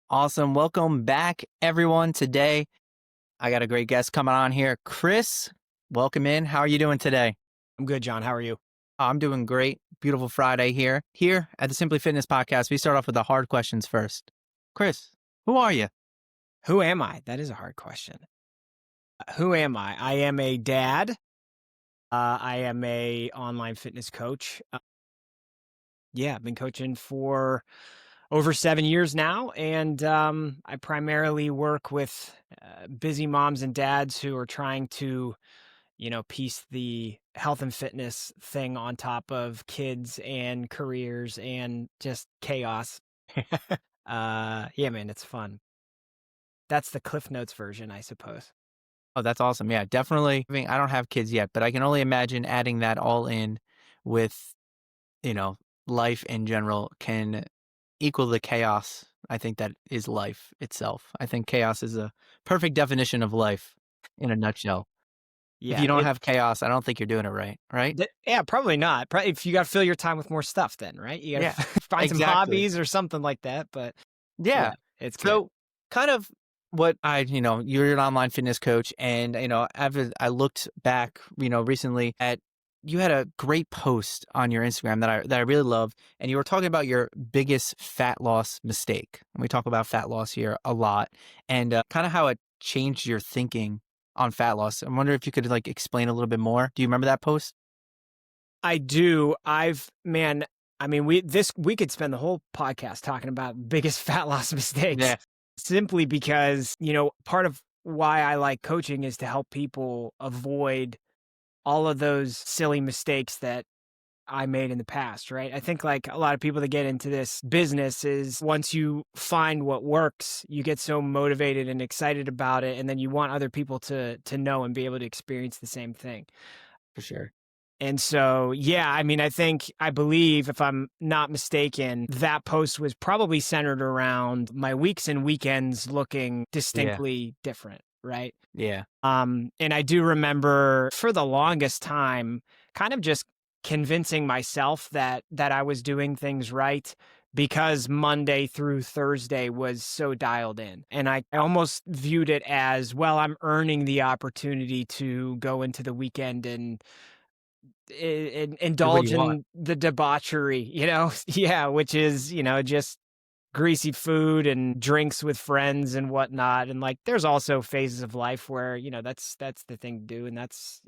Awesome. Welcome back, everyone. Today, I got a great guest coming on here. Chris, welcome in. How are you doing today? I'm good, John. How are you? I'm doing great. Beautiful Friday here. Here at the Simply Fitness podcast, we start off with the hard questions first. Chris, who are you? Who am I? That is a hard question. Who am I? I am a dad. I am a online fitness coach. I've been coaching for over 7 years now, and I primarily work with busy moms and dads who are trying to, piece the health and fitness thing on top of kids and careers and just chaos. Yeah, man, it's fun. That's the Cliff Notes version, I suppose. Oh, that's awesome. Yeah, definitely. I mean, I don't have kids yet, but I can only imagine adding that all in with, you know, life in general can equal the chaos. I think that is life itself. I think chaos is a perfect definition of life in a nutshell. If Yeah, you don't have chaos, I don't think you're doing it right, right? yeah, probably not. If you got to fill your time with more stuff, then right, you got Yeah, to find some exactly. hobbies or something like that. But Yeah. yeah, it's good. So kind of what you're an online fitness coach and, after I looked back, recently at you had a great post on your Instagram that I really love. And you were talking about your biggest fat loss mistake. And we talk about fat loss here a lot and kind of how it changed your thinking on fat loss. I wonder if you could explain a little bit more. Do you remember that post? I do. I mean, we could spend the whole podcast talking about biggest fat loss mistakes, Yeah. simply because part of why I like coaching is to help people avoid all of those silly mistakes that I made in the past, right? I think like a lot of people that get into this business is once you find what works, you get so motivated and excited about it, and then you want other people to know and be able to experience the same thing. For sure. And so, yeah, I mean, I believe, if I'm not mistaken, that post was probably centered around my weeks and weekends looking Yeah. distinctly different, right? Yeah. And I do remember for the longest time kind of just convincing myself that I was doing things right because Monday through Thursday was so dialed in. And I almost viewed it as, well, I'm earning the opportunity to go into the weekend and Do what you indulge want. in the debauchery, Yeah, which is, just greasy food and drinks with friends and whatnot. And like, there's also phases of life where, that's the thing to do. And that's,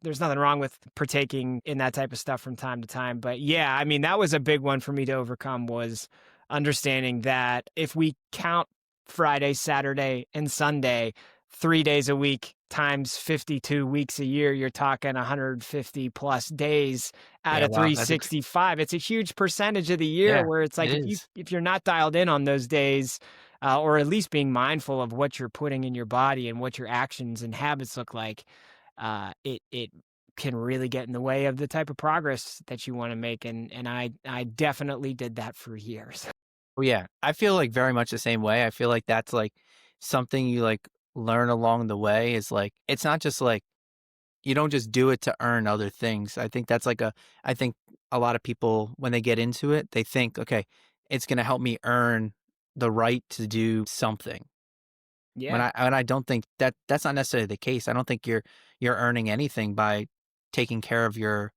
there's nothing wrong with partaking in that type of stuff from time to time. But yeah, I mean, that was a big one for me to overcome, was understanding that if we count Friday, Saturday, and Sunday, 3 days a week times 52 weeks a year, you're talking 150 plus days out Yeah. of Wow. 365. It's a huge percentage of the year Yeah, where it's it like is. if you're not dialed in on those days, or at least being mindful of what you're putting in your body and what your actions and habits look like, it can really get in the way of the type of progress that you want to make. And I definitely did that for years. Well, yeah, I feel like very much the same way. I feel like that's something you learn along the way is it's not just you don't just do it to earn other things. I think that's I think a lot of people when they get into it, they think, okay, it's going to help me earn the right to do something. When Yeah. I don't think that's not necessarily the case. I don't think you're earning anything by taking care of your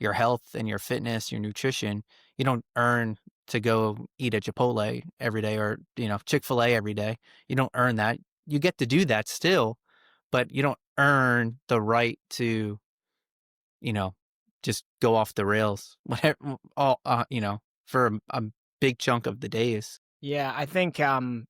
health and your fitness, your nutrition. You don't earn to go eat at Chipotle every day or, Chick-fil-A every day. You don't earn that. You get to do that still, but you don't earn the right to, you know, just go off the rails whatever all for a big chunk of the days. Yeah, I think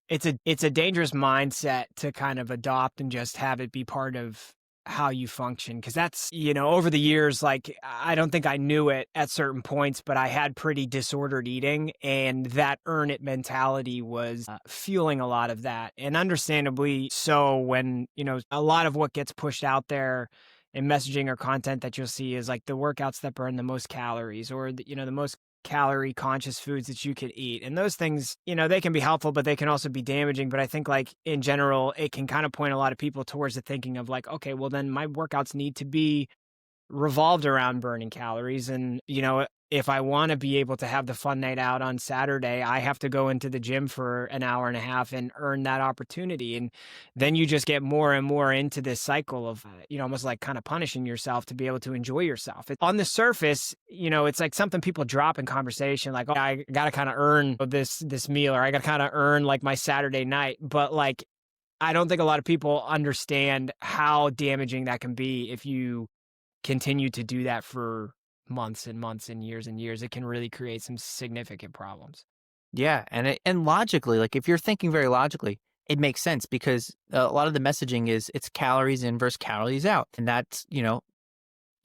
it's a dangerous mindset to kind of adopt and just have it be part of how you function, because that's, over the years, like, I don't think I knew it at certain points, but I had pretty disordered eating, and that earn it mentality was fueling a lot of that. And understandably so, when, a lot of what gets pushed out there in messaging or content that you'll see is like the workouts that burn the most calories, or the most calorie conscious foods that you could eat. And those things, they can be helpful, but they can also be damaging. But I think, like, in general, it can kind of point a lot of people towards the thinking of like, okay, well then my workouts need to be revolved around burning calories. And, if I want to be able to have the fun night out on Saturday, I have to go into the gym for an hour and a half and earn that opportunity. And then you just get more and more into this cycle of, almost like kind of punishing yourself to be able to enjoy yourself. On the surface, it's like something people drop in conversation, like, oh, I got to kind of earn this meal, or I got to kind of earn like my Saturday night. But like, I don't think a lot of people understand how damaging that can be if you continue to do that for months and months and years. It can really create some significant problems. Yeah, and logically, like, if you're thinking very logically, it makes sense because a lot of the messaging is it's calories in versus calories out, and that's,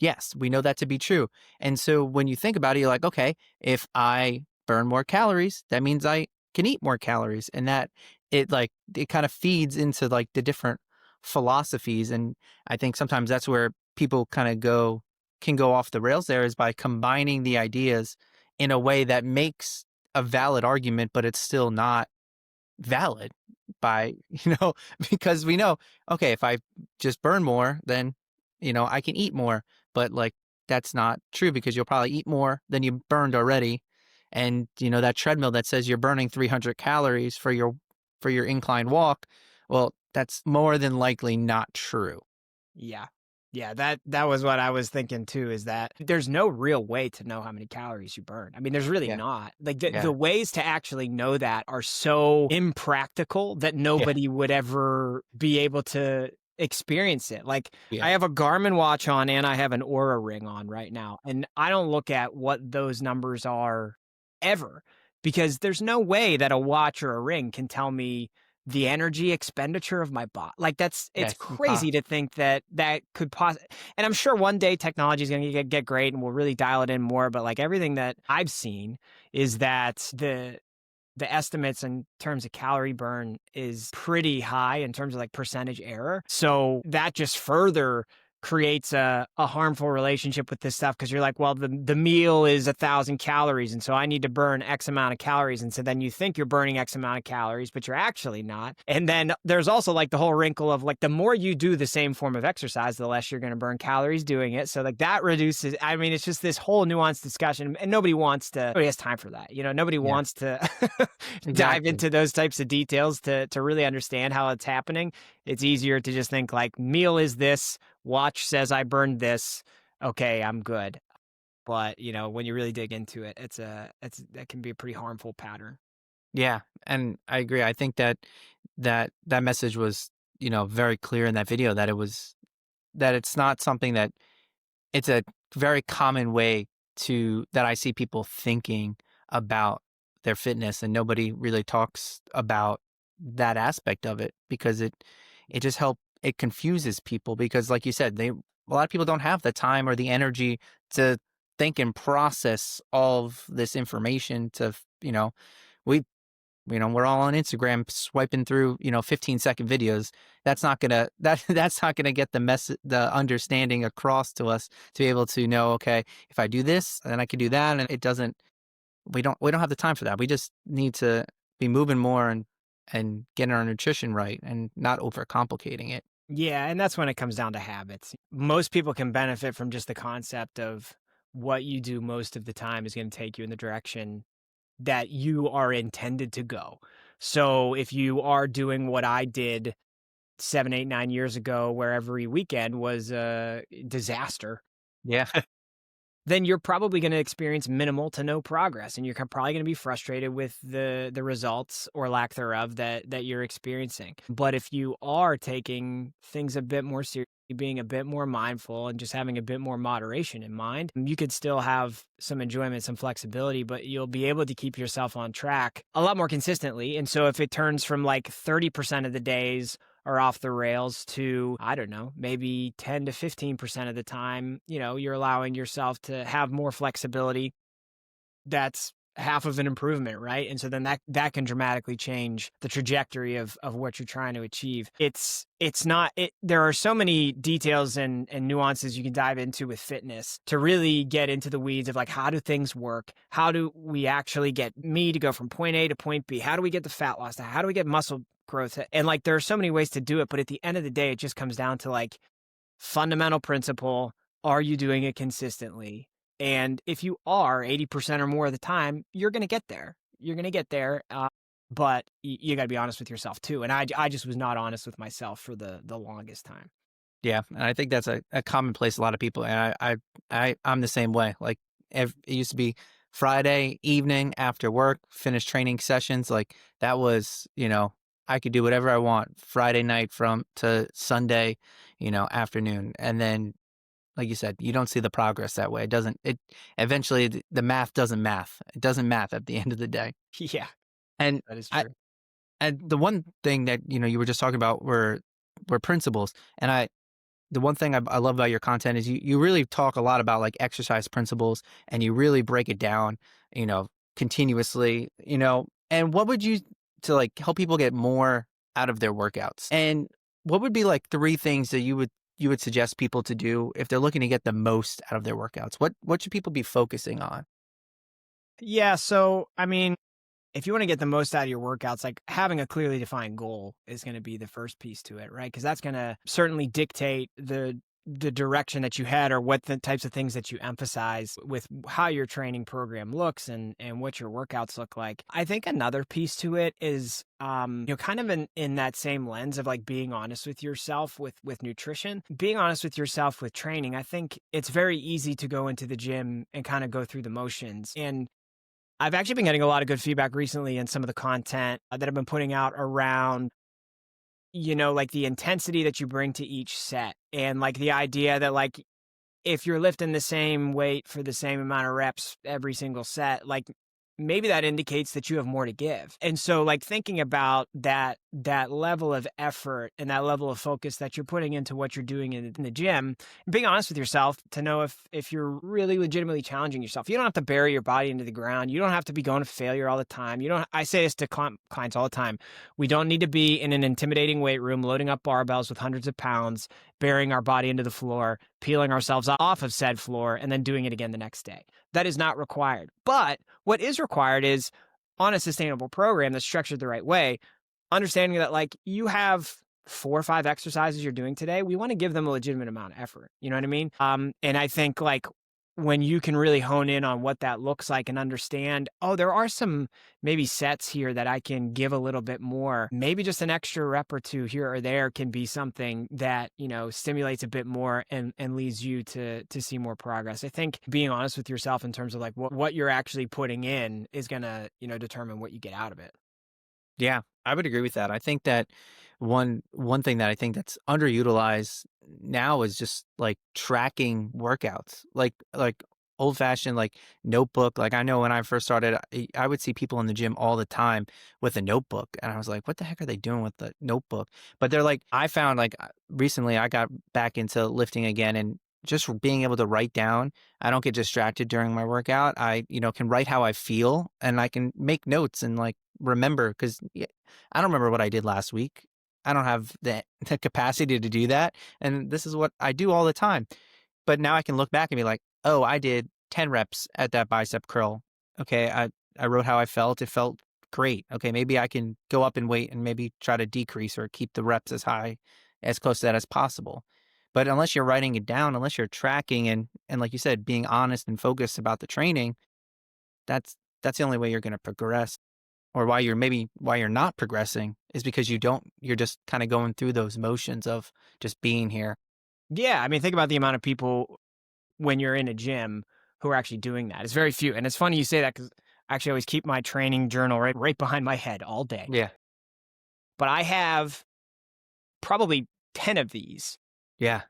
yes, we know that to be true. And so when you think about it, you're like, okay, if I burn more calories, that means I can eat more calories. And that it kind of feeds into like the different philosophies. And I think sometimes that's where people kind of can go off the rails there, is by combining the ideas in a way that makes a valid argument, but it's still not valid by, because we know, okay, if I just burn more, then, I can eat more. But like, that's not true, because you'll probably eat more than you burned already. And, that treadmill that says you're burning 300 calories for your incline walk, well, that's more than likely not true. Yeah. Yeah, that was what I was thinking too, is that there's no real way to know how many calories you burn. I mean, there's really Yeah. not. Like the Yeah. ways to actually know that are so impractical that Yeah. nobody would ever be able to experience it. Like I Yeah. have a Garmin watch on and I have an Aura ring on right now, and I don't look at what those numbers are ever, because there's no way that a watch or a ring can tell me the energy expenditure of my body. Like Yeah. it's crazy to think that that could and I'm sure one day technology is going to get great and we'll really dial it in more. But like everything that I've seen is that the estimates in terms of calorie burn is pretty high in terms of like percentage error. So that just further creates a harmful relationship with this stuff, because you're like, well, the meal is 1,000 calories, and so I need to burn X amount of calories. And so then you think you're burning X amount of calories, but you're actually not. And then there's also like the whole wrinkle of like, the more you do the same form of exercise, the less you're going to burn calories doing it. So like that reduces, I mean, it's just this whole nuanced discussion, and nobody has time for that. Nobody Yeah. wants to dive Exactly. into those types of details to really understand how it's happening. It's easier to just think like, meal is this, watch says I burned this, okay, I'm good. But when you really dig into it, that can be a pretty harmful pattern. Yeah, and I agree. I think that message was, very clear in that video, that it's not something that it's a very common way that I see people thinking about their fitness, and nobody really talks about that aspect of it, because it confuses people, because like you said, a lot of people don't have the time or the energy to think and process all of this information we we're all on Instagram swiping through, 15-second videos. That's not gonna that's not gonna get the understanding across to us to be able to know, okay, if I do this, then I can do that. And it doesn't we don't have the time for that. We just need to be moving more and getting our nutrition right and not overcomplicating it. Yeah, and that's when it comes down to habits. Most people can benefit from just the concept of what you do most of the time is going to take you in the direction that you are intended to go. So if you are doing what I did 7, 8, 9 years ago, where every weekend was a disaster, Yeah. then you're probably going to experience minimal to no progress, and you're probably going to be frustrated with the results or lack thereof that you're experiencing. But if you are taking things a bit more seriously, being a bit more mindful, and just having a bit more moderation in mind, you could still have some enjoyment, some flexibility, but you'll be able to keep yourself on track a lot more consistently. And so if it turns from like 30% of the days are off the rails to, I don't know, maybe 10 to 15% of the time, you're allowing yourself to have more flexibility, that's half of an improvement, right? And so then that can dramatically change the trajectory of what you're trying to achieve. It's not it there are so many details and nuances you can dive into with fitness to really get into the weeds of like, how do things work? How do we actually get me to go from point A to point B? How do we get the fat loss? How do we get muscle growth? And like, there are so many ways to do it, but at the end of the day, it just comes down to like fundamental principle. Are you doing it consistently? And if you are 80% or more of the time, you're going to get there. You're going to get there. But you got to be honest with yourself too. And I just was not honest with myself for the longest time. Yeah, and I think that's a commonplace a lot of people, and I'm the same way. Like, it used to be Friday evening after work, finish training sessions. Like that was, I could do whatever I want Friday night from to Sunday, afternoon, and then, like you said, you don't see the progress that way. It doesn't. It eventually the math doesn't math. It doesn't math at the end of the day. Yeah, And that is I true. and the one thing that you were just talking about were principles, and the one thing I love about your content is you really talk a lot about like exercise principles and you really break it down, you know, continuously, and what would you to like help people get more out of their workouts? And what would be like three things that you would suggest people to do if they're looking to get the most out of their workouts? What should people be focusing on? Yeah. So, I mean, if you want to get the most out of your workouts, like having a clearly defined goal is going to be the first piece to it, right? Because that's going to certainly dictate the direction that you head or what the types of things that you emphasize with how your training program looks and what your workouts look like. I think another piece to it is kind of in that same lens of like being honest with yourself with nutrition, being honest with yourself with training. I think it's very easy to go into the gym and kind of go through the motions. And I've actually been getting a lot of good feedback recently in some of the content that I've been putting out around, like the intensity that you bring to each set and like the idea that like if you're lifting the same weight for the same amount of reps every single set, like maybe that indicates that you have more to give. And so like thinking about that level of effort and that level of focus that you're putting into what you're doing in the gym, being honest with yourself to know if you're really legitimately challenging yourself. You don't have to bury your body into the ground. You don't have to be going to failure all the time. You don't I say this to clients all the time. We don't need to be in an intimidating weight room loading up barbells with hundreds of pounds, burying our body into the floor, peeling ourselves off of said floor, and then doing it again the next day. That is not required. But what is required is on a sustainable program that's structured the right way, understanding that like you have 4 or 5 exercises you're doing today, we want to give them a legitimate amount of effort. You know what I mean? And I think like when you can really hone in on what that looks like and understand, oh, there are some maybe sets here that I can give a little bit more. Maybe just an extra rep or two here or there can be something that, stimulates a bit more and leads you to see more progress. I think being honest with yourself in terms of like what you're actually putting in is gonna, determine what you get out of it. Yeah, I would agree with that. I think that one thing that I think that's underutilized now is just like tracking workouts, like old fashioned like notebook. Like I know when I first started, I would see people in the gym all the time with a notebook, and I was like, "What the heck are they doing with the notebook?" But they're like, I found like recently I got back into lifting again, and just being able to write down. I don't get distracted during my workout. I can write how I feel, and I can make notes and like remember because I don't remember what I did last week. I don't have the capacity to do that. And this is what I do all the time. But now I can look back and be like, oh, I did 10 reps at that bicep curl. Okay. I wrote how I felt. It felt great. Okay. Maybe I can go up in weight and maybe try to decrease or keep the reps as high, as close to that as possible. But unless you're writing it down, unless you're tracking and like you said, being honest and focused about the training, that's the only way you're going to progress. Or why you're not progressing is because you're just kind of going through those motions of just being here. Yeah, I mean, think about the amount of people when you're in a gym who are actually doing that. It's very few. And it's funny you say that because I actually always keep my training journal right behind my head all day. Yeah. But I have probably 10 of these, Yeah.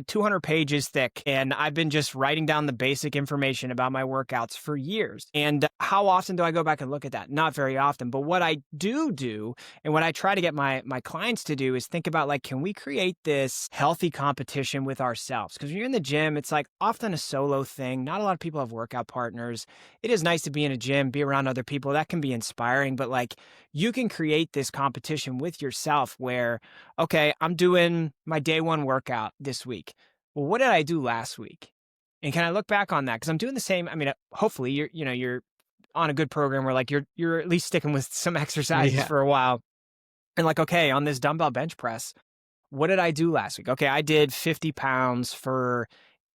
200 pages thick, and I've been just writing down the basic information about my workouts for years. And how often do I go back and look at that? Not very often. But what I do, and what I try to get my clients to do is think about like, can we create this healthy competition with ourselves? Because when you're in the gym, it's like often a solo thing. Not a lot of people have workout partners. It is nice to be in a gym, be around other people. That can be inspiring. But like, you can create this competition with yourself where, okay, I'm doing my day one workout this week. Well, what did I do last week? And can I look back on that? Because I'm doing the same. I mean, hopefully you're on a good program where like you're at least sticking with some exercises Yeah. for a while. And like, okay, on this dumbbell bench press, what did I do last week? Okay, I did 50 pounds for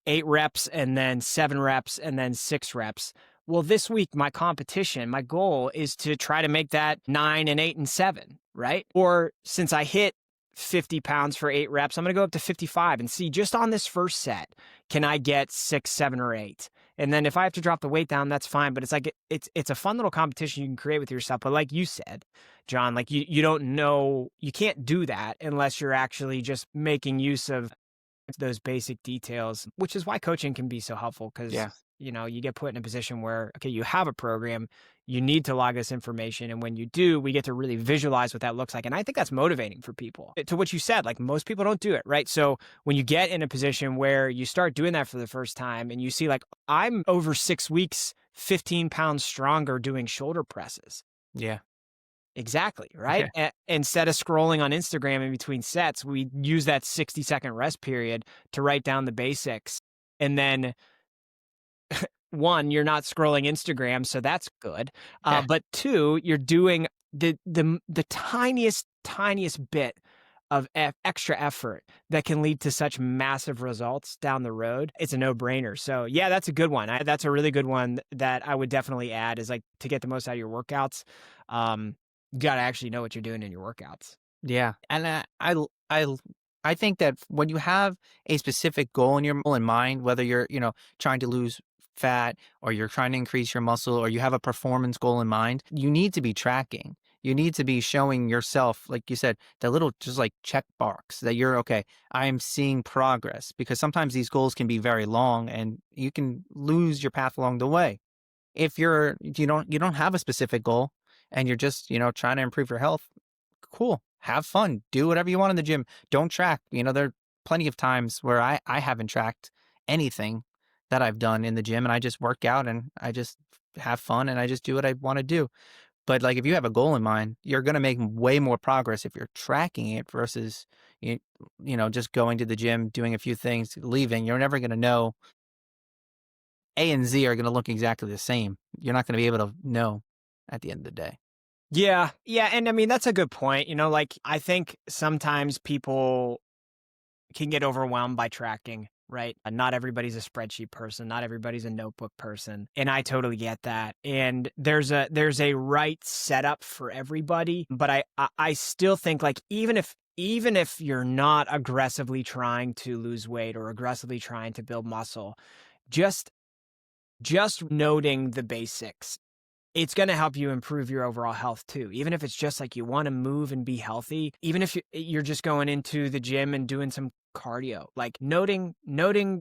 8 reps and then 7 reps and then 6 reps. Well, this week, my competition, my goal is to try to make that 9 and 8 and 7, right? Or since I hit 50 pounds for 8 reps, I'm going to go up to 55 and see just on this first set, can I get 6, 7, or 8? And then if I have to drop the weight down, that's fine. But it's like it's a fun little competition you can create with yourself. But like you said, John, like you don't know, you can't do that unless you're actually just making use of those basic details, which is why coaching can be so helpful because, Yeah. you get put in a position where, okay, you have a program, you need to log this information. And when you do, we get to really visualize what that looks like. And I think that's motivating for people. To what you said, like most people don't do it, right? So when you get in a position where you start doing that for the first time and you see, like, I'm over 6 weeks, 15 pounds stronger doing shoulder presses. Yeah. Exactly, right? Yeah. Instead of scrolling on Instagram in between sets, we use that 60-second rest period to write down the basics. And then, one, you're not scrolling Instagram, so that's good. Yeah. But two, you're doing the tiniest bit of extra effort that can lead to such massive results down the road. It's a no-brainer. So yeah, that's a good one. That's a really good one that I would definitely add, is like, to get the most out of your workouts. You got to actually know what you're doing in your workouts. Yeah, and I think that when you have a specific goal in mind, whether you're, trying to lose fat or you're trying to increase your muscle or you have a performance goal in mind, you need to be tracking. You need to be showing yourself, like you said, the little just like check box that you're okay. I am seeing progress, because sometimes these goals can be very long and you can lose your path along the way. If you don't have a specific goal and you're just, trying to improve your health, cool. Have fun. Do whatever you want in the gym. Don't track. There are plenty of times where I haven't tracked anything that I've done in the gym, and I just work out and I just have fun and I just do what I want to do. But like, if you have a goal in mind, you're going to make way more progress if you're tracking it versus just going to the gym, doing a few things, leaving. You're never going to know. A and Z are going to look exactly the same. You're not going to be able to know at the end of the day. Yeah. Yeah. And I mean, that's a good point. Like, I think sometimes people can get overwhelmed by tracking, right? Not everybody's a spreadsheet person. Not everybody's a notebook person. And I totally get that. And there's a right setup for everybody. But I still think, like, even if you're not aggressively trying to lose weight or aggressively trying to build muscle, just noting the basics, it's going to help you improve your overall health too. Even if it's just like you want to move and be healthy, even if you're just going into the gym and doing some cardio, like noting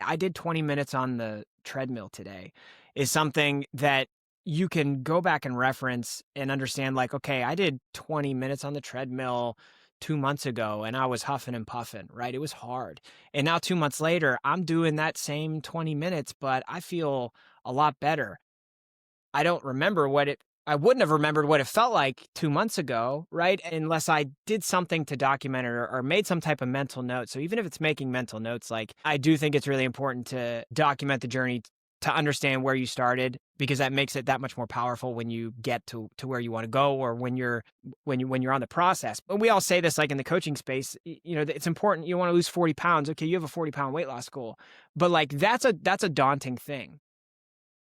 I did 20 minutes on the treadmill today is something that you can go back and reference and understand, like, okay, I did 20 minutes on the treadmill 2 months ago and I was huffing and puffing, right? It was hard. And now 2 months later, I'm doing that same 20 minutes, but I feel a lot better. I wouldn't have remembered what it felt like 2 months ago, right? Unless I did something to document it, or made some type of mental note. So even if it's making mental notes, like, I do think it's really important to document the journey to understand where you started, because that makes it that much more powerful when you get to where you want to go, or when you're on the process. But we all say this, like, in the coaching space, it's important. You want to lose 40 pounds. Okay, you have a 40-pound weight loss goal, but like, that's a daunting thing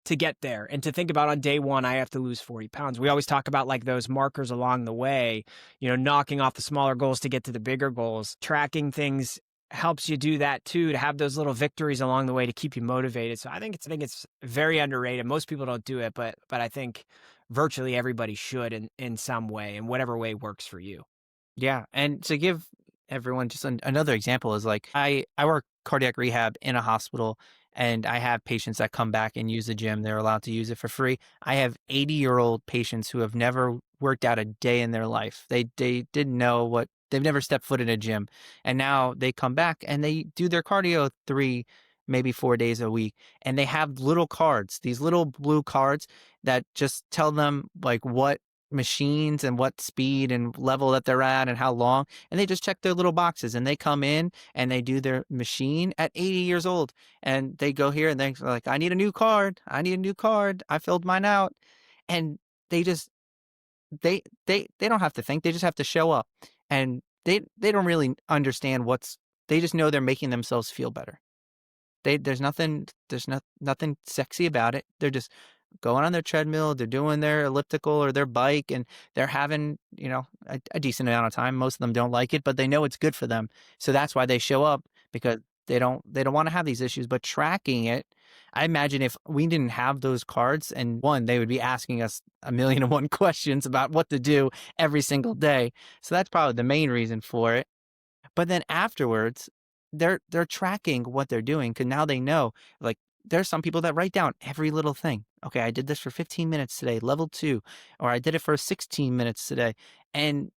to get there, and to think about, on day one, I have to lose 40 pounds. We always talk about, like, those markers along the way, knocking off the smaller goals to get to the bigger goals. Tracking things helps you do that too, to have those little victories along the way to keep you motivated. So I think it's very underrated. Most people don't do it, but I think virtually everybody should in some way, in whatever way works for you. Yeah, and to give everyone just another example is, like, I work cardiac rehab in a hospital, and I have patients that come back and use the gym. They're allowed to use it for free. I have 80-year-old patients who have never worked out a day in their life. They didn't know what, they've never stepped foot in a gym, and now they come back and they do their cardio 3, maybe 4 days a week, and they have little cards, these little blue cards that just tell them, like, what machines and what speed and level that they're at and how long, and they just check their little boxes, and they come in and they do their machine at 80 years old, and they go here and they're like, I need a new card, I filled mine out. And they just they don't have to think, they just have to show up, and they don't really understand they just know they're making themselves feel better. There's nothing sexy about it. They're just going on their treadmill, they're doing their elliptical or their bike, and they're having, a decent amount of time. Most of them don't like it, but they know it's good for them. So that's why they show up, because they don't want to have these issues. But tracking it, I imagine if we didn't have those cards, and one, they would be asking us a million and one questions about what to do every single day. So that's probably the main reason for it. But then afterwards, they're tracking what they're doing, because now they know, like, there's some people that write down every little thing. Okay, I did this for 15 minutes today, level 2, or I did it for 16 minutes today. And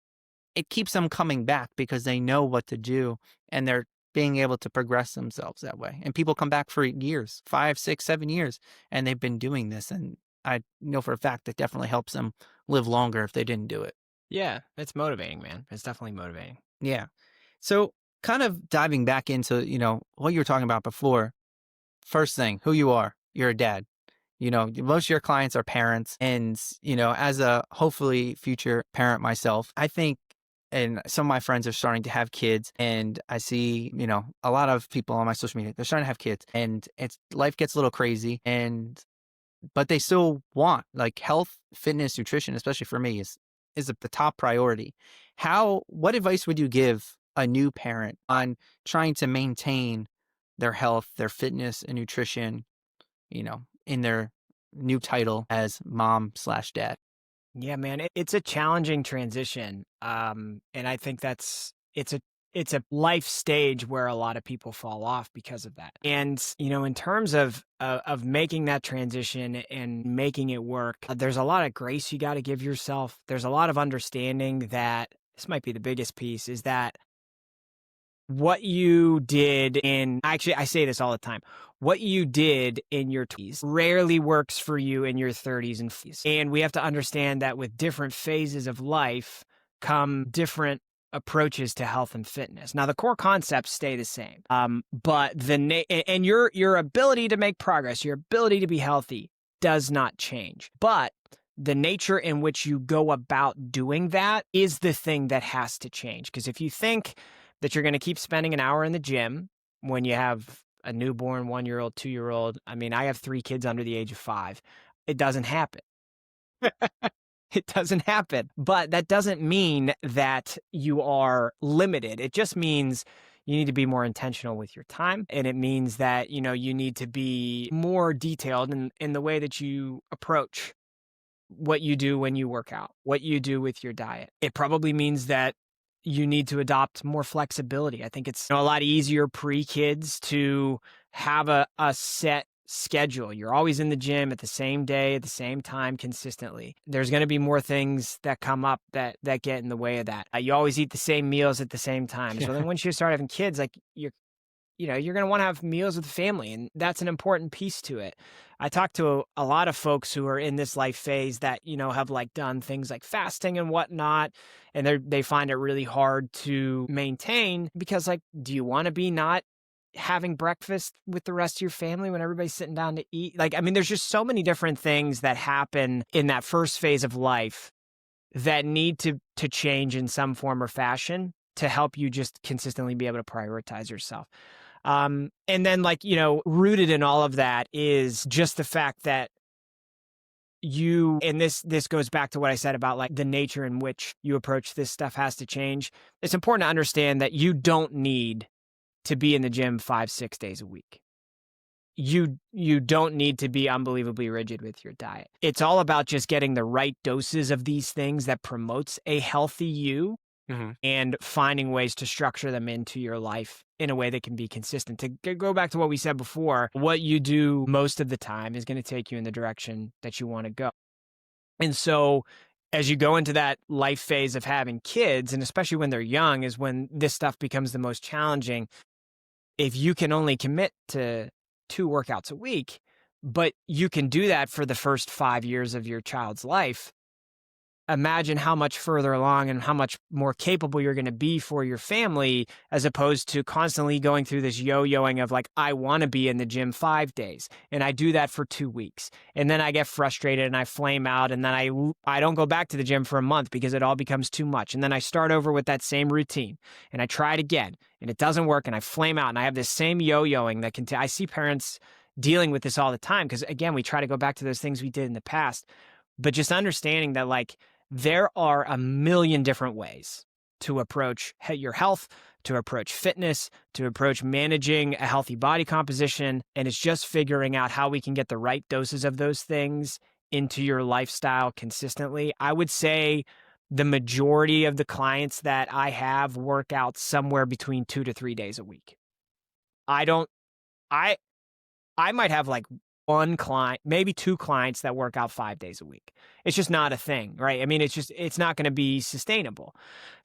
it keeps them coming back because they know what to do, and they're being able to progress themselves that way. And people come back for years, 5, 6, 7 years, and they've been doing this. And I know for a fact that definitely helps them live longer if they didn't do it. Yeah, it's motivating, man. It's definitely motivating. Yeah. So kind of diving back into, what you were talking about before. First thing, who you are. You're a dad. Most of your clients are parents. And, as a hopefully future parent myself, I think, and some of my friends are starting to have kids, and I see, a lot of people on my social media, they're starting to have kids, and life gets a little crazy, but they still want, like, health, fitness, nutrition, especially for me, is the top priority. What advice would you give a new parent on trying to maintain their health, their fitness and nutrition, in their new title as mom/dad? Yeah, man, it's a challenging transition. And I think it's a life stage where a lot of people fall off because of that. And, in terms of making that transition and making it work, there's a lot of grace you got to give yourself. There's a lot of understanding that this might be the biggest piece, is that what you did actually, I say this all the time, what you did in your 20s rarely works for you in your 30s and 40s. And we have to understand that with different phases of life come different approaches to health and fitness. Now, the core concepts stay the same, but and your ability to make progress, your ability to be healthy does not change. But the nature in which you go about doing that is the thing that has to change. Because if you think that you're going to keep spending an hour in the gym when you have a newborn, 1-year-old, 2-year-old. I mean, I have 3 kids under the age of 5. It doesn't happen. It doesn't happen. But that doesn't mean that you are limited. It just means you need to be more intentional with your time. And it means that, you need to be more detailed in the way that you approach what you do when you work out, what you do with your diet. It probably means that you need to adopt more flexibility. I think it's a lot easier pre-kids to have a set schedule. You're always in the gym at the same day, at the same time, consistently. There's going to be more things that come up that get in the way of that. You always eat the same meals at the same time. So then once you start having kids, like you're going to want to have meals with the family, and that's an important piece to it. I talk to a lot of folks who are in this life phase that, have like done things like fasting and whatnot, and they find it really hard to maintain because, like, do you want to be not having breakfast with the rest of your family when everybody's sitting down to eat? Like, I mean, there's just so many different things that happen in that first phase of life that need to change in some form or fashion to help you just consistently be able to prioritize yourself. And then, like, rooted in all of that is just the fact that and this goes back to what I said about, like, the nature in which you approach this stuff has to change. It's important to understand that you don't need to be in the gym 5, 6 days a week. You don't need to be unbelievably rigid with your diet. It's all about just getting the right doses of these things that promotes a healthy you. Mm-hmm. And finding ways to structure them into your life in a way that can be consistent. To go back to what we said before, what you do most of the time is going to take you in the direction that you want to go. And so as you go into that life phase of having kids, and especially when they're young, is when this stuff becomes the most challenging. If you can only commit to 2 workouts a week, but you can do that for the first 5 years of your child's life, imagine how much further along and how much more capable you're going to be for your family, as opposed to constantly going through this yo-yoing of like, I want to be in the gym 5 days and I do that for 2 weeks. And then I get frustrated and I flame out. And then I don't go back to the gym for a month because it all becomes too much. And then I start over with that same routine and I try it again and it doesn't work. And I flame out and I have this same yo-yoing that I see parents dealing with this all the time. Cause again, we try to go back to those things we did in the past, but just understanding that like, there are a million different ways to approach your health, to approach fitness, to approach managing a healthy body composition. And it's just figuring out how we can get the right doses of those things into your lifestyle consistently. I would say the majority of the clients that I have work out somewhere between 2 to 3 days a week. I don't, I, I might have like one client, maybe two clients that work out 5 days a week. It's just not a thing, right? I mean, it's not going to be sustainable.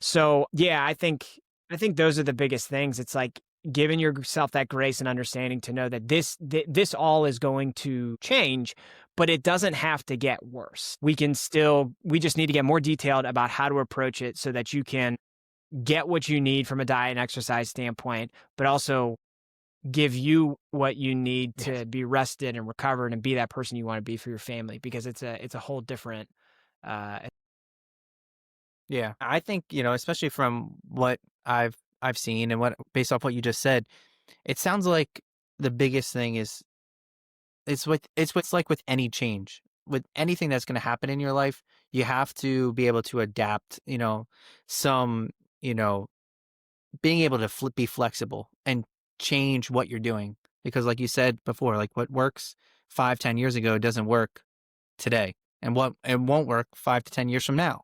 So yeah, I think those are the biggest things. It's like giving yourself that grace and understanding to know that this all is going to change, but it doesn't have to get worse. We just need to get more detailed about how to approach it so that you can get what you need from a diet and exercise standpoint, but also give you what you need to be rested and recovered and be that person you want to be for your family, because it's a whole different uh Yeah. I think, especially from what I've seen and what based off what you just said, it sounds like the biggest thing is it's what's like with any change. With anything that's going to happen in your life, you have to be able to adapt, some, you know, being able to be flexible and change what you're doing. Because like you said before, like what works 5, 10 years ago doesn't work today. And what it won't work 5 to 10 years from now.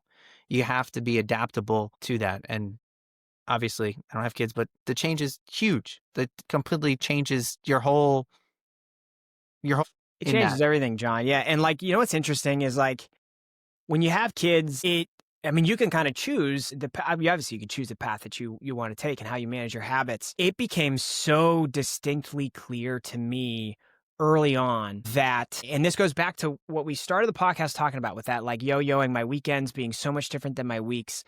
You have to be adaptable to that. And obviously I don't have kids, but the change is huge. That completely changes your whole it in that. changes everything, John. Yeah. And like, what's interesting is like when you have kids, I mean, you can kind of choose obviously you can choose the path that you want to take and how you manage your habits. It became so distinctly clear to me early on that, and this goes back to what we started the podcast talking about with that, like yo-yoing, my weekends being so much different than my weeks.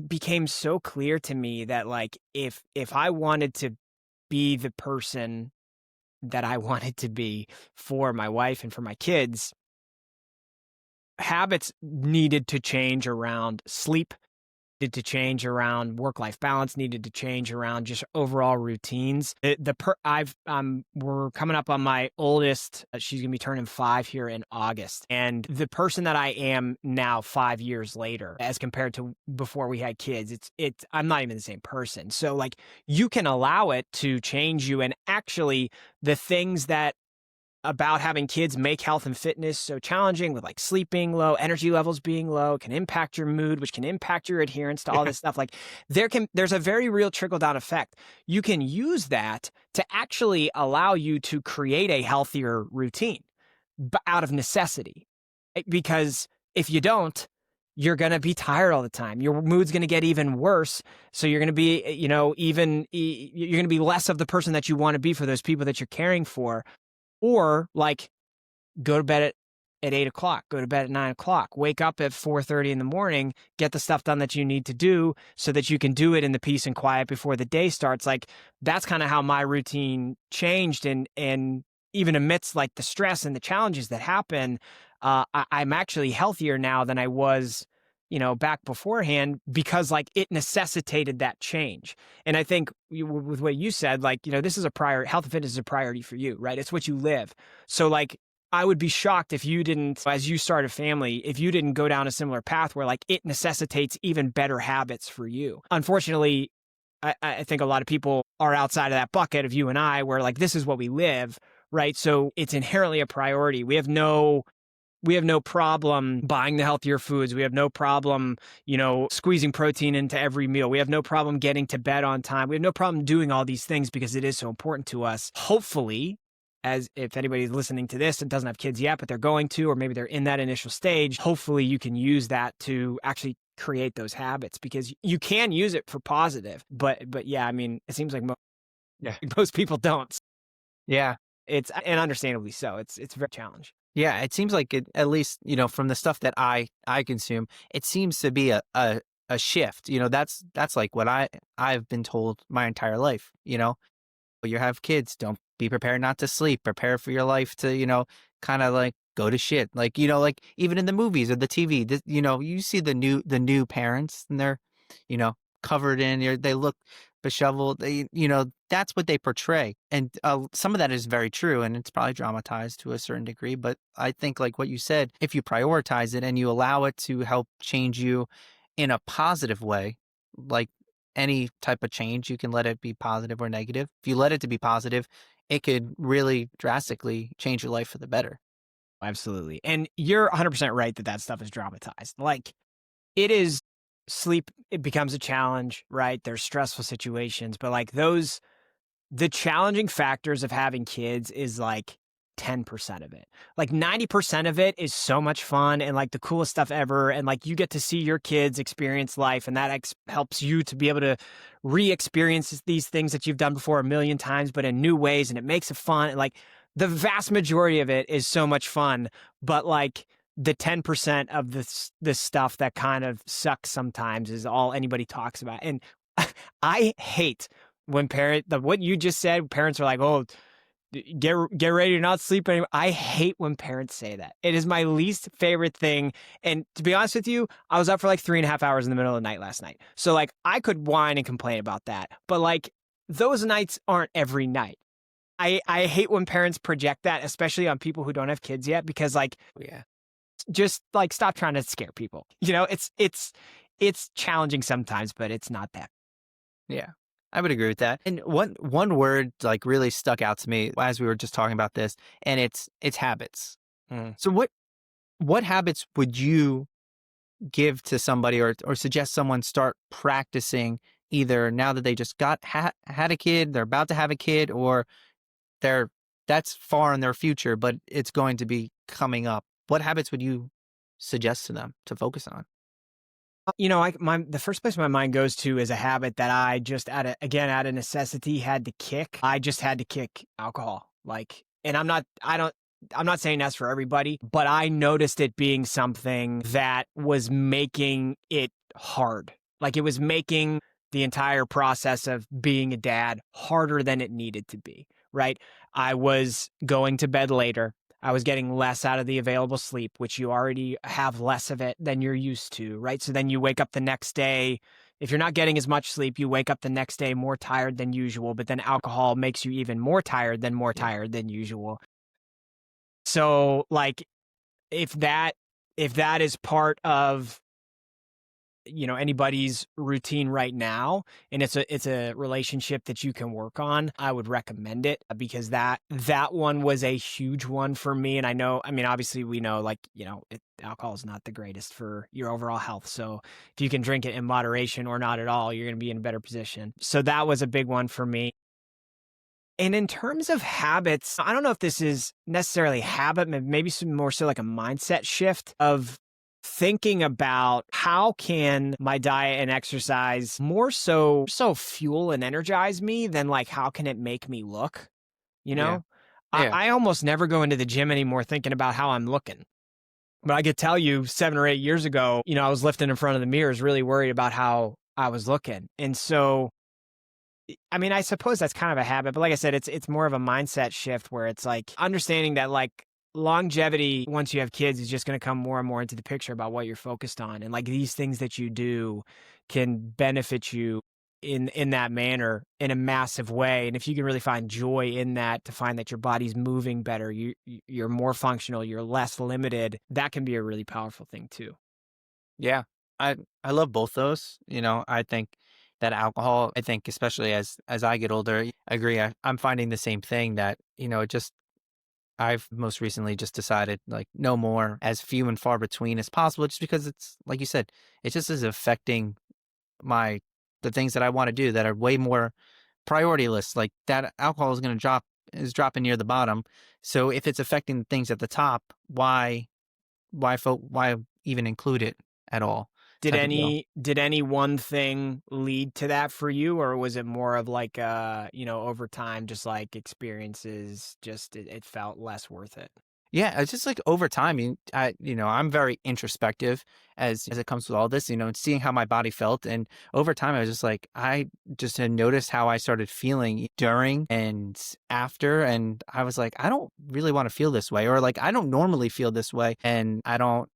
Became so clear to me that like, if I wanted to be the person that I wanted to be for my wife and for my kids, habits needed to change around sleep, needed to change around work-life balance, needed to change around just overall routines. We're coming up on my oldest. She's gonna be turning 5 here in August, and the person that I am now 5 years later, as compared to before we had kids, I'm not even the same person. So like, you can allow it to change you, and actually, the things that about having kids make health and fitness so challenging, with like sleep being low, energy levels being low, can impact your mood, which can impact your adherence to all this stuff. Like there's a very real trickle down effect. You can use that to actually allow you to create a healthier routine out of necessity. Because if you don't, you're going to be tired all the time. Your mood's going to get even worse. So you're going to be, you're going to be less of the person that you want to be for those people that you're caring for. Or like, go to bed at 8 o'clock, go to bed at 9 o'clock, wake up at 4:30 in the morning, get the stuff done that you need to do so that you can do it in the peace and quiet before the day starts. Like that's kind of how my routine changed. And even amidst like the stress and the challenges that happen, I'm actually healthier now than I was, back beforehand, because like it necessitated that change. And I think with what you said, like, this is health and fitness is a priority for you, right? It's what you live. So like, I would be shocked if you didn't, as you start a family, if you didn't go down a similar path where like it necessitates even better habits for you. Unfortunately, I think a lot of people are outside of that bucket of you and I, where like, this is what we live, right? So it's inherently a priority. We have no problem buying the healthier foods. We have no problem, squeezing protein into every meal. We have no problem getting to bed on time. We have no problem doing all these things because it is so important to us. Hopefully, as if anybody's listening to this and doesn't have kids yet, but they're going to, or maybe they're in that initial stage, hopefully you can use that to actually create those habits, because you can use it for positive. But yeah, I mean, it seems like Yeah. most people don't. Yeah. And understandably so. It's a very challenge. Yeah, it seems like it, at least, from the stuff that I consume, it seems to be a shift. That's like what I've been told my entire life. You have kids, don't be prepared not to sleep, prepare for your life to, kind of like go to shit. Like, like even in the movies or the TV, you see the new parents and they're, you know, covered in they look disheveled. That's what they portray. And some of that is very true and it's probably dramatized to a certain degree. But I think, like what you said, if you prioritize it and you allow it to help change you in a positive way, like any type of change, you can let it be positive or negative. If you let it to be positive, it could really drastically change your life for the better. Absolutely. And you're 100% right that that stuff is dramatized. Like, it is sleep, it becomes a challenge, right? There's stressful situations, but like the challenging factors of having kids is like 10% of it. Like 90% of it is so much fun and like the coolest stuff ever. And like you get to see your kids experience life, and that helps you to be able to re experience these things that you've done before a million times, but in new ways. And it makes it fun. And like the vast majority of it is so much fun. But like the 10% of this stuff that kind of sucks sometimes is all anybody talks about. And I hate when what you just said, parents are like, "Oh, get ready to not sleep anymore." I hate when parents say that. It is my least favorite thing. And to be honest with you, I was up for like 3.5 hours in the middle of the night last night. So like I could whine and complain about that. But like those nights aren't every night. I hate when parents project that, especially on people who don't have kids yet, because like Yeah. just like stop trying to scare people. It's challenging sometimes, but it's not that. Yeah. I would agree with that. And one word like really stuck out to me as we were just talking about this, and it's habits. Mm. So what habits would you give to somebody, or suggest someone start practicing, either now that they just had a kid, they're about to have a kid, or they're that's far in their future, but it's going to be coming up. What habits would you suggest to them to focus on? The first place my mind goes to is a habit that I just out of necessity had to kick. I just had to kick alcohol. Like, and I'm not saying that's for everybody, but I noticed it being something that was making it hard. Like it was making the entire process of being a dad harder than it needed to be, right? I was going to bed later. I was getting less out of the available sleep, which you already have less of it than you're used to, right? So then you wake up the next day. If you're not getting as much sleep, you wake up the next day more tired than usual, but then alcohol makes you even more Yeah. tired than usual. So like if that if that is part of anybody's routine right now, and it's a relationship that you can work on, I would recommend it, because that one was a huge one for me. And I mean obviously we know, like, alcohol is not the greatest for your overall health, so if you can drink it in moderation or not at all, you're going to be in a better position. So that was a big one for me. And in terms of habits, I don't know if this is necessarily habit, maybe some more so like a mindset shift of thinking about how can my diet and exercise more so fuel and energize me than like how can it make me look, you Yeah. know? Yeah. I almost never go into the gym anymore thinking about how I'm looking. But I could tell you 7 or 8 years ago, I was lifting in front of the mirrors, really worried about how I was looking. And so I mean, I suppose that's kind of a habit, but like I said, it's more of a mindset shift where it's like understanding that like longevity once you have kids is just going to come more and more into the picture about what you're focused on, and like these things that you do can benefit you in that manner in a massive way. And if you can really find joy in that, to find that your body's moving better, you're more functional, you're less limited, that can be a really powerful thing too. Yeah. I love both those. I think that alcohol, I think especially as I get older, I agree. I'm finding the same thing, that, I've most recently just decided, like, no more, as few and far between as possible, just because it's like you said, it just is affecting my the things that I want to do that are way more priority lists. Like, that alcohol is dropping near the bottom. So if it's affecting the things at the top, why even include it at all, Did type of deal. any one thing lead to that for you, or was it more of like over time, just like experiences, just it felt less worth it? Yeah, it's just like over time, I'm very introspective as it comes with all this, and seeing how my body felt. And over time, I was just like, I just had noticed how I started feeling during and after. And I was like, I don't really want to feel this way, or like, I don't normally feel this way. And I don't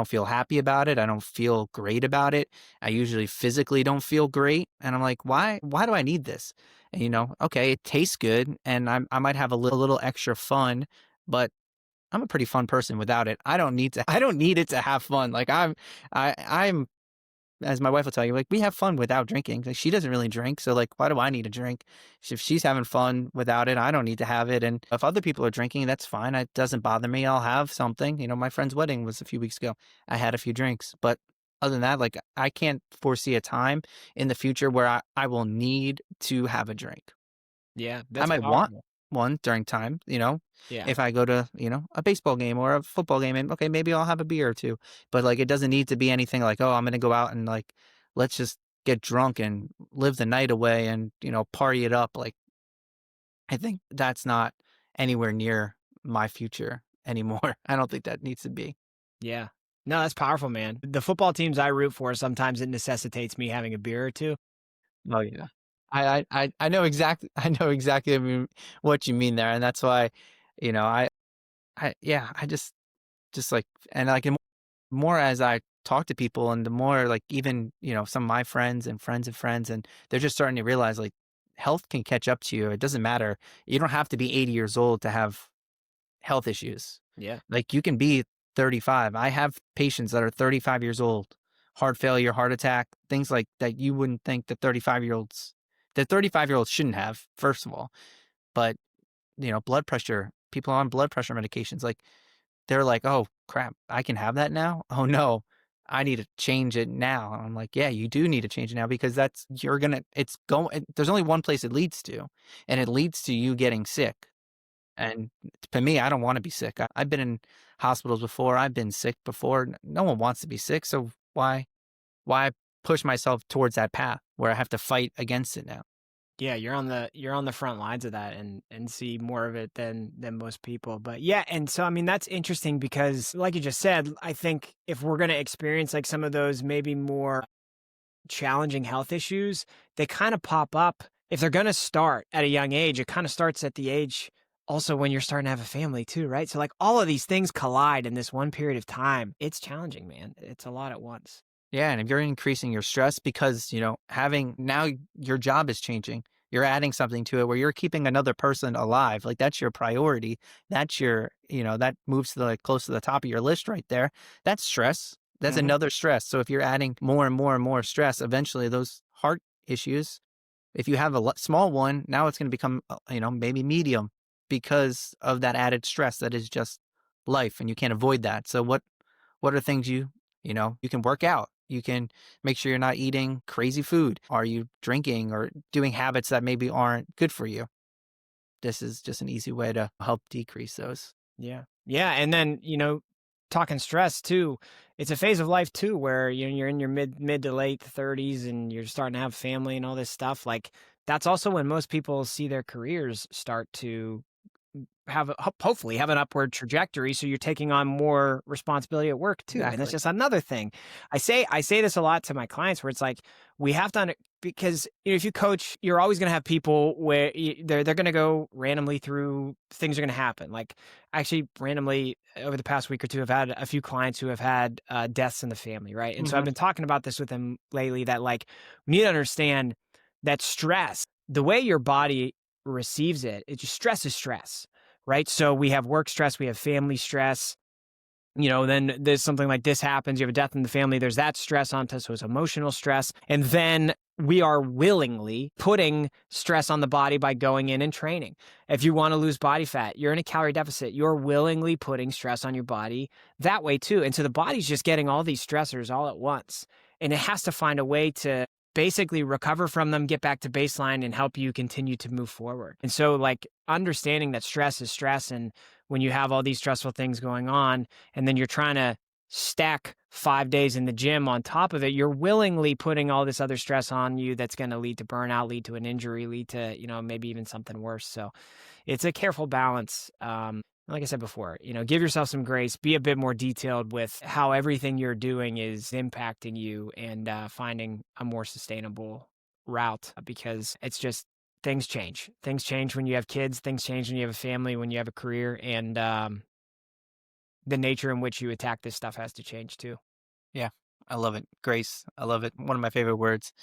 feel happy about it. I don't feel great about it. I usually physically don't feel great. And I'm like, why do I need this? And, okay, it tastes good and I might have a little extra fun, but I'm a pretty fun person without it. I don't need it to have fun. Like I'm as my wife will tell you, like we have fun without drinking. Like she doesn't really drink, so like why do I need a drink? If she's having fun without it, I don't need to have it. And if other people are drinking, that's fine. It doesn't bother me. I'll have something. My friend's wedding was a few weeks ago. I had a few drinks, but other than that, like I can't foresee a time in the future where I will need to have a drink. Yeah, I that's might want powerful. one during time, Yeah. if I go to, a baseball game or a football game and okay, maybe I'll have a beer or 2. But like it doesn't need to be anything like, "Oh, I'm gonna go out and like let's just get drunk and live the night away and, party it up." Like I think that's not anywhere near my future anymore. I don't think that needs to be. Yeah. No, that's powerful, man. The football teams I root for, sometimes it necessitates me having a beer or 2. Oh, yeah. I know exactly what you mean there, and that's why, you know, yeah, I just like and like the more as I talk to people and the more like even, some of my friends and friends of friends, and they're just starting to realize like health can catch up to you. It doesn't matter. You don't have to be 80 years old to have health issues. Yeah. Like you can be 35. I have patients that are 35 years old, heart failure, heart attack, things like that you wouldn't think that 35-year-olds shouldn't have, first of all. But, blood pressure, people on blood pressure medications, like they're like, "Oh, crap, I can have that now? Oh, no, I need to change it now." And I'm like, "Yeah, you do need to change it now because there's only one place it leads to, and it leads to you getting sick." And to me, I don't wanna be sick. I've been in hospitals before, I've been sick before. No one wants to be sick, so why push myself towards that path where I have to fight against it now? Yeah, you're on the front lines of that and see more of it than most people. But yeah, and so I mean that's interesting because like you just said, I think if we're going to experience like some of those maybe more challenging health issues, they kind of pop up if they're going to start at a young age. It kind of starts at the age also when you're starting to have a family too, right? So like all of these things collide in this one period of time. It's challenging, man. It's a lot at once. Yeah, and if you're increasing your stress because, having now your job is changing. You're adding something to it where you're keeping another person alive. Like that's your priority. That's that moves to the like close to the top of your list right there. That's stress. That's Mhm. another stress. So if you're adding more and more and more stress, eventually those heart issues, if you have a small one, now it's going to become, maybe medium because of that added stress that is just life and you can't avoid that. So what are things you can work out. You can make sure you're not eating crazy food. Are you drinking or doing habits that maybe aren't good for you? This is just an easy way to help decrease those. Yeah. Yeah, and then, talking stress too, it's a phase of life too where you're in your mid to late 30s and you're starting to have family and all this stuff. Like that's also when most people see their careers start to hopefully have an upward trajectory, so you're taking on more responsibility at work too, and that's Exactly. just another thing. I say this a lot to my clients where it's like we have to because if you coach, you're always going to have people where they're going to go randomly through things are going to happen. Like actually, randomly over the past week or two, I've had a few clients who have had deaths in the family, right? And so I've Hmm. been talking about this with them lately that like we need to understand that stress, the way your body receives it, it just stress is stress, right? So we have work stress, we have family stress. Then there's something like this happens, you have a death in the family, there's that stress on us, so it's emotional stress. And then we are willingly putting stress on the body by going in and training. If you want to lose body fat, you're in a calorie deficit, you're willingly putting stress on your body that way too. And so the body's just getting all these stressors all at once. And it has to find a way to basically recover from them, get back to baseline, and help you continue to move forward. And so, like, understanding that stress is stress, and when you have all these stressful things going on, and then you're trying to stack 5 days in the gym on top of it, you're willingly putting all this other stress on you that's going to lead to burnout, lead to an injury, lead to, maybe even something worse. So it's a careful balance. like I said before, give yourself some grace, be a bit more detailed with how everything you're doing is impacting you and finding a more sustainable route because it's just things change. Things change when you have kids, things change when you have a family, when you have a career, and the nature in which you attack this stuff has to change too. Yeah, I love it. Grace, I love it. One of my favorite words.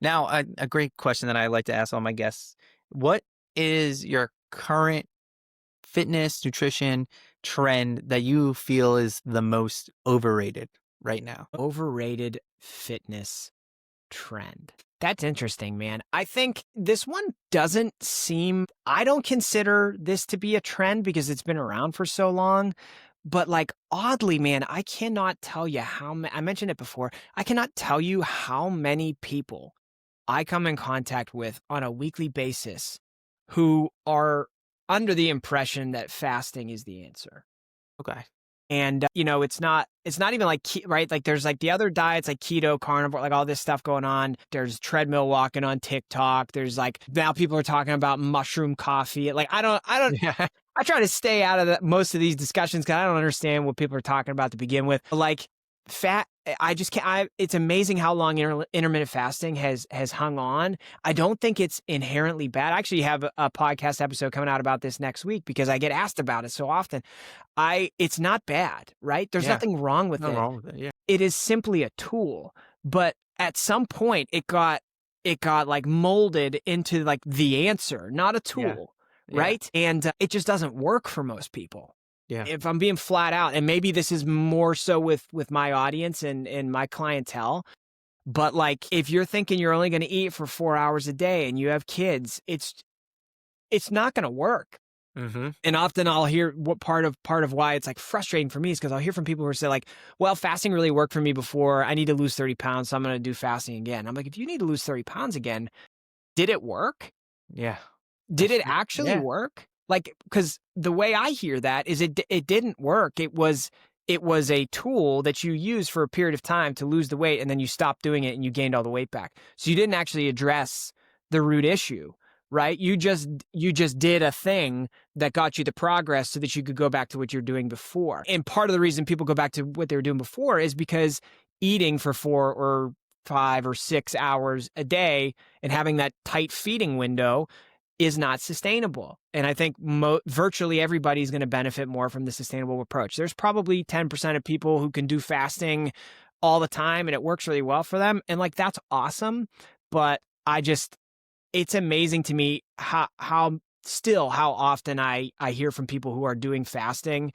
Now, a great question that I like to ask all my guests. What is your current fitness, nutrition trend that you feel is the most overrated right now? Overrated fitness trend. That's interesting, man. I think this one doesn't seem, I don't consider this to be a trend because it's been around for so long. But like oddly, man, I cannot tell you I mentioned it before. I cannot tell you how many people I come in contact with on a weekly basis who are under the impression that fasting is the answer. Okay. And, it's not even like, right? Like there's like the other diets like keto, carnivore, like all this stuff going on. There's treadmill walking on TikTok. There's like now people are talking about mushroom coffee. Like Yeah. I try to stay out of most of these discussions because I don't understand what people are talking about to begin with. Like I just can't. It's amazing how long intermittent fasting has hung on. I don't think it's inherently bad. I actually have a podcast episode coming out about this next week because I get asked about it so often. It's not bad, right? There's Yeah. nothing wrong with Nothing it. wrong with it. Yeah. It is simply a tool, but at some point it got like molded into like the answer, not a Yeah. tool, Yeah. right? And it just doesn't work for most people. Yeah. If I'm being flat out, and maybe this is more so with my audience and my clientele, but like if you're thinking you're only going to eat for 4 hours a day and you have kids, it's not going to work. Mm-hmm. And often I'll hear what part of why it's like frustrating for me is because I'll hear from people who say like, well, fasting really worked for me before. I need to lose 30 pounds, so I'm going to do fasting again. I'm like, if you need to lose 30 pounds again, did it work? Yeah. Did it That's- actually Yeah. work? Like, because the way I hear that is it didn't work. It was a tool that you used for a period of time to lose the weight, and then you stopped doing it and you gained all the weight back. So you didn't actually address the root issue, right? You just did a thing that got you the progress so that you could go back to what you're doing before. And part of the reason people go back to what they were doing before is because eating for 4 or 5 or 6 hours a day and having that tight feeding window is not sustainable. And I think virtually everybody is going to benefit more from the sustainable approach. There's probably 10% of people who can do fasting all the time and it works really well for them. And like, that's awesome. But it's amazing to me how often I hear from people who are doing fasting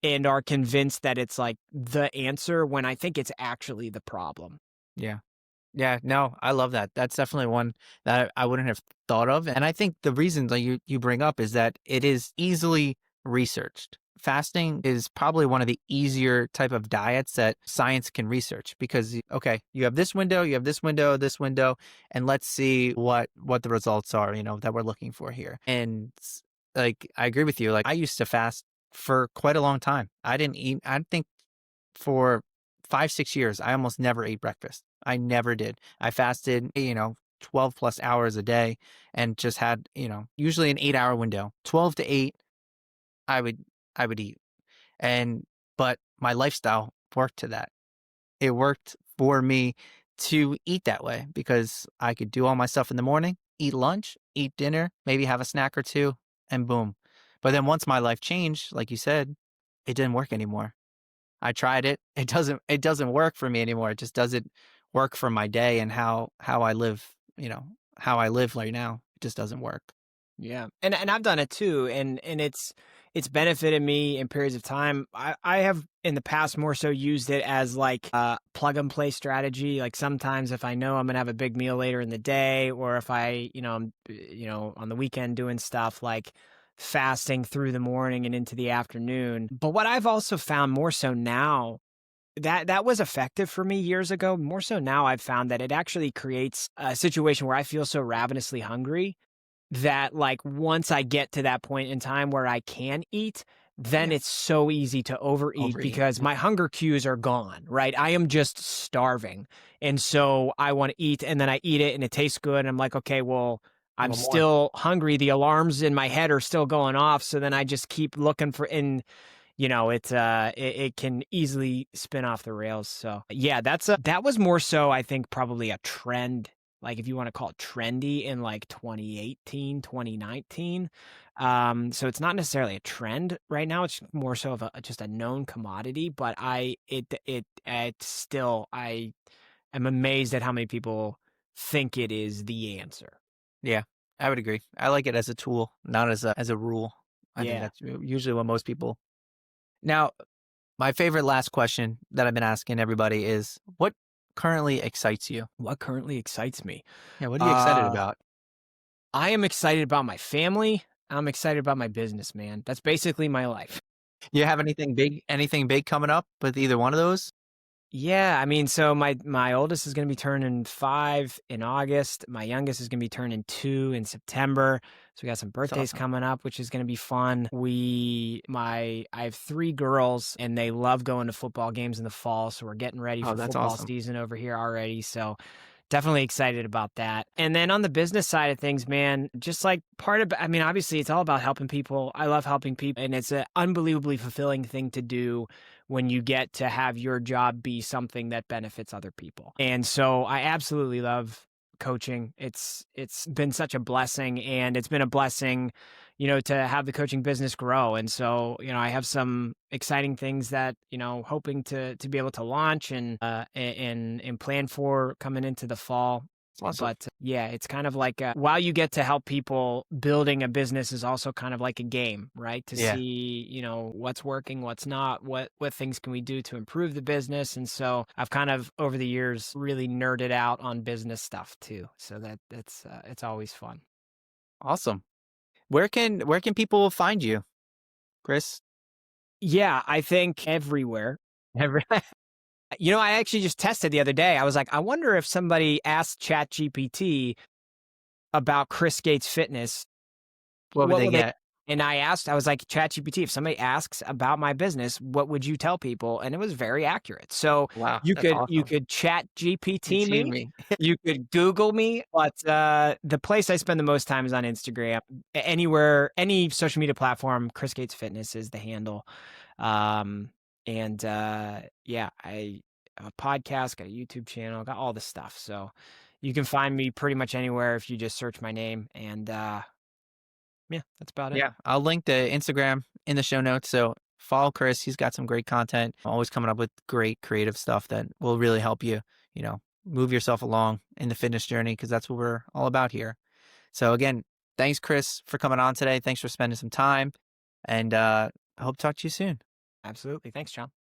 and are convinced that it's like the answer when I think it's actually the problem. Yeah. Yeah, no, I love that. That's definitely one that I wouldn't have thought of. And I think the reason that you bring up is that it is easily researched. Fasting is probably one of the easier type of diets that science can research because okay, you have this window, you have this window, and let's see what the results are, that we're looking for here. And like I agree with you. Like I used to fast for quite a long time. I didn't eat, I think for 5-6 years, I almost never ate breakfast. I never did. I fasted, 12 plus hours a day and just had, usually an 8-hour window, 12 to 8, I would eat. But my lifestyle worked to that. It worked for me to eat that way because I could do all my stuff in the morning, eat lunch, eat dinner, maybe have a snack or two, and boom. But then once my life changed, like you said, it didn't work anymore. I tried it. It doesn't work for me anymore. It just doesn't work for my day and how I live, how I live right now. It just doesn't work. Yeah. And I've done it too. And it's benefited me in periods of time. I have in the past more so used it as like a plug and play strategy. Like sometimes if I know I'm gonna have a big meal later in the day, or if I'm on the weekend doing stuff like fasting through the morning and into the afternoon. But what I've also found more so now that was effective for me years ago. More so now I've found that it actually creates a situation where I feel so ravenously hungry that like once I get to that point in time where I can eat, then Yeah. it's so easy to overeat Overeat. because my hunger cues are gone, right? I am just starving. And so I want to eat and then I eat it and it tastes good. And I'm like, okay, well, I'm One more. still hungry. The alarms in my head are still going off. So then I just keep looking for, and it can easily spin off the rails. So yeah, that was more so, I think, probably a trend, like if you want to call it trendy, in like 2018, 2019. So it's not necessarily a trend right now. It's more so of just a known commodity, but it's still, I am amazed at how many people think it is the answer. Yeah, I would agree. I like it as a tool, not as a rule. I think Yeah. that's usually what most people. Now, my favorite last question that I've been asking everybody is, what currently excites you? What currently excites me? Yeah, what are you excited Uh, about? I am excited about my family. I'm excited about my business, man. That's basically my life. You have anything big coming up with either one of those? Yeah, I mean, so my oldest is gonna be turning 5 in August. My youngest is gonna be turning 2 in September. So we got some That's birthdays awesome. coming up, which is gonna be fun. I have 3 girls, and they love going to football games in the fall, so we're getting ready Oh, for that's football awesome. season over here already. So definitely excited about that. And then on the business side of things, man, just like I mean, obviously it's all about helping people. I love helping people, and it's an unbelievably fulfilling thing to do when you get to have your job be something that benefits other people. And so I absolutely love coaching. It's been such a blessing, and it's been a blessing, to have the coaching business grow. And so, I have some exciting things that, hoping to be able to launch and plan for coming into the fall. It's awesome. But yeah, it's kind of like, while you get to help people, building a business is also kind of like a game, right? To Yeah, see, what's working, what's not, what things can we do to improve the business. And so I've kind of over the years really nerded out on business stuff too. So that's it's always fun. awesome. Where can people find you, Chris? Yeah, I think everywhere. Every I actually just tested the other day. I was like, I wonder if somebody asked ChatGPT about Chris Gates Fitness, What would what they will they get? and I was like, ChatGPT, if somebody asks about my business, what would you tell people? And it was very accurate. So Wow, you that's you awesome. could chat You GPT teed me, me. you could Google me, but the place I spend the most time is on Instagram. Anywhere, any social media platform, Chris Gates Fitness is the handle. Um, and yeah, I have a podcast, got a YouTube channel, got all this stuff. So you can find me pretty much anywhere if you just search my name. And yeah, that's about it. Yeah, I'll link the Instagram in the show notes. So follow Chris. He's got some great content, always coming up with great creative stuff that will really help you, move yourself along in the fitness journey because that's what we're all about here. So again, thanks, Chris, for coming on today. Thanks for spending some time. And I hope to talk to you soon. Absolutely. Thanks, John.